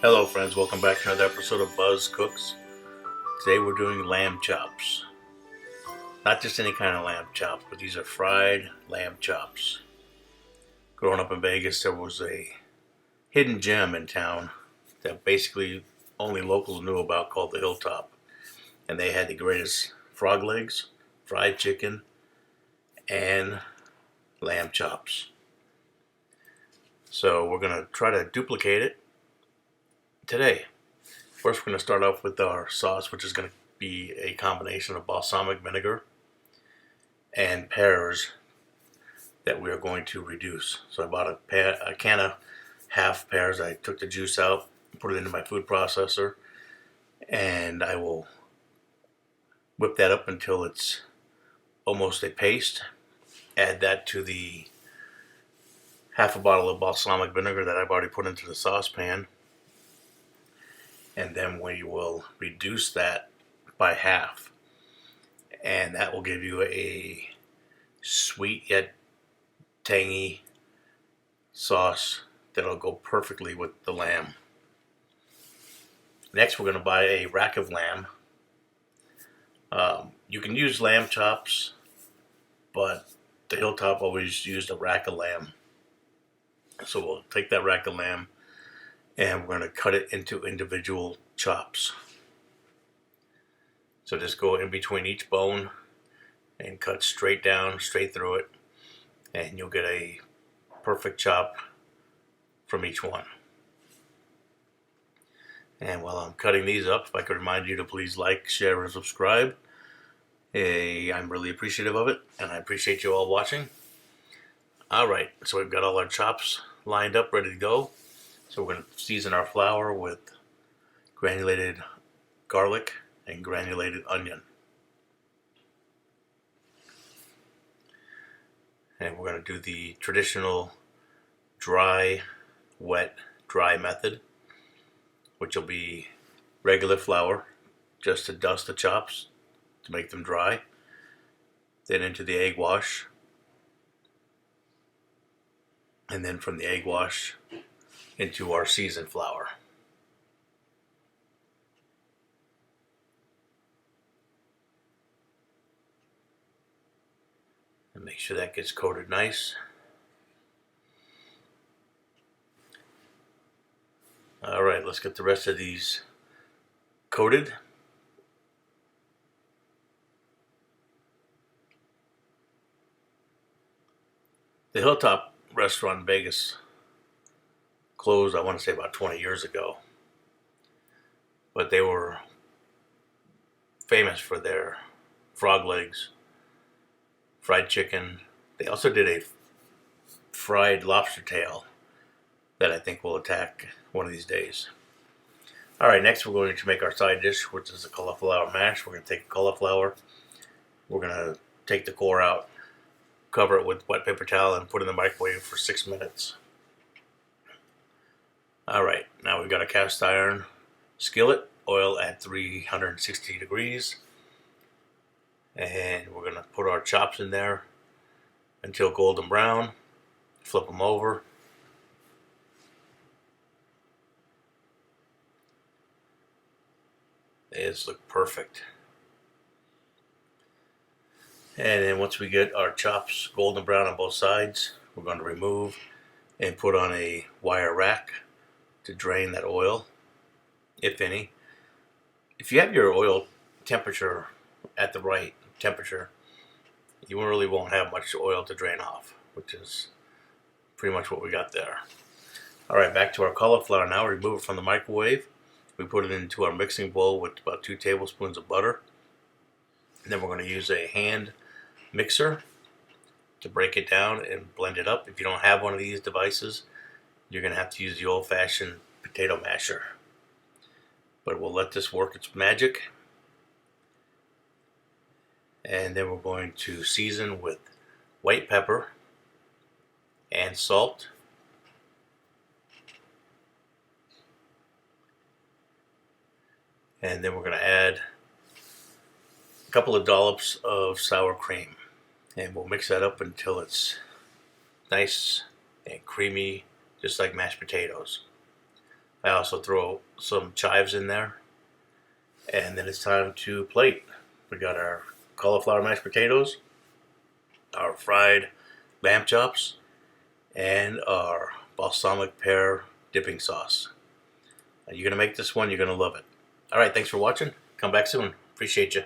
Hello friends, welcome back to another episode of Buzz Cooks. Today we're doing lamb chops. Not just any kind of lamb chops, but these are fried lamb chops. Growing up in Vegas, there was a hidden gem in town that basically only locals knew about called the Hilltop. And they had the greatest frog legs, fried chicken, and lamb chops. So we're going to try to duplicate it today. First, we're going to start off with our sauce, which is going to be a combination of balsamic vinegar and pears that we are going to reduce. So I bought a can of half pears. I took the juice out, put it into my food processor, and I will whip that up until it's almost a paste. Add that to the half a bottle of balsamic vinegar that I've already put into the saucepan. And then we will reduce that by half. And that will give you a sweet yet tangy sauce that'll go perfectly with the lamb. Next, we're going to buy a rack of lamb. You can use lamb chops, but the Hilltop always used a rack of lamb. So we'll take that rack of lamb and we're going to cut it into individual chops. So just go in between each bone and cut straight down, straight through it, and you'll get a perfect chop from each one. And while I'm cutting these up, if I could remind you to please like, share, and subscribe. I'm really appreciative of it, and I appreciate you all watching. Alright, so we've got all our chops lined up, ready to go. So we're going to season our flour with granulated garlic and granulated onion. And we're going to do the traditional dry, wet, dry method, which will be regular flour, just to dust the chops to make them dry. Then into the egg wash. And then from the egg wash into our seasoned flour. And make sure that gets coated nice. Alright, let's get the rest of these coated. The Hilltop restaurant in Vegas closed, I want to say, about 20 years ago. But they were famous for their frog legs, fried chicken. They also did a fried lobster tail that I think will attack one of these days. Alright, next we're going to make our side dish, which is a cauliflower mash. We're going to take cauliflower. We're going to take the core out, cover it with wet paper towel, and put it in the microwave for 6 minutes. Alright, now we've got a cast iron skillet, oil at 360 degrees. And we're going to put our chops in there until golden brown. Flip them over. They just look perfect. And then once we get our chops golden brown on both sides, we're going to remove and put on a wire rack to drain that oil, if any. If you have your oil temperature at the right temperature, you really won't have much oil to drain off, which is pretty much what we got there. Alright, back to our cauliflower now. Remove it from the microwave. We put it into our mixing bowl with about 2 tablespoons of butter. And then we're going to use a hand mixer to break it down and blend it up. If you don't have one of these devices, you're going to have to use the old-fashioned potato masher. But we'll let this work its magic. And then we're going to season with white pepper and salt. And then we're going to add a couple of dollops of sour cream. And we'll mix that up until it's nice and creamy, just like mashed potatoes. I also throw some chives in there. And then it's time to plate. We got our cauliflower mashed potatoes, our fried lamb chops, and our balsamic pear dipping sauce. You're going to make this one, you're going to love it. All right, thanks for watching. Come back soon. Appreciate you.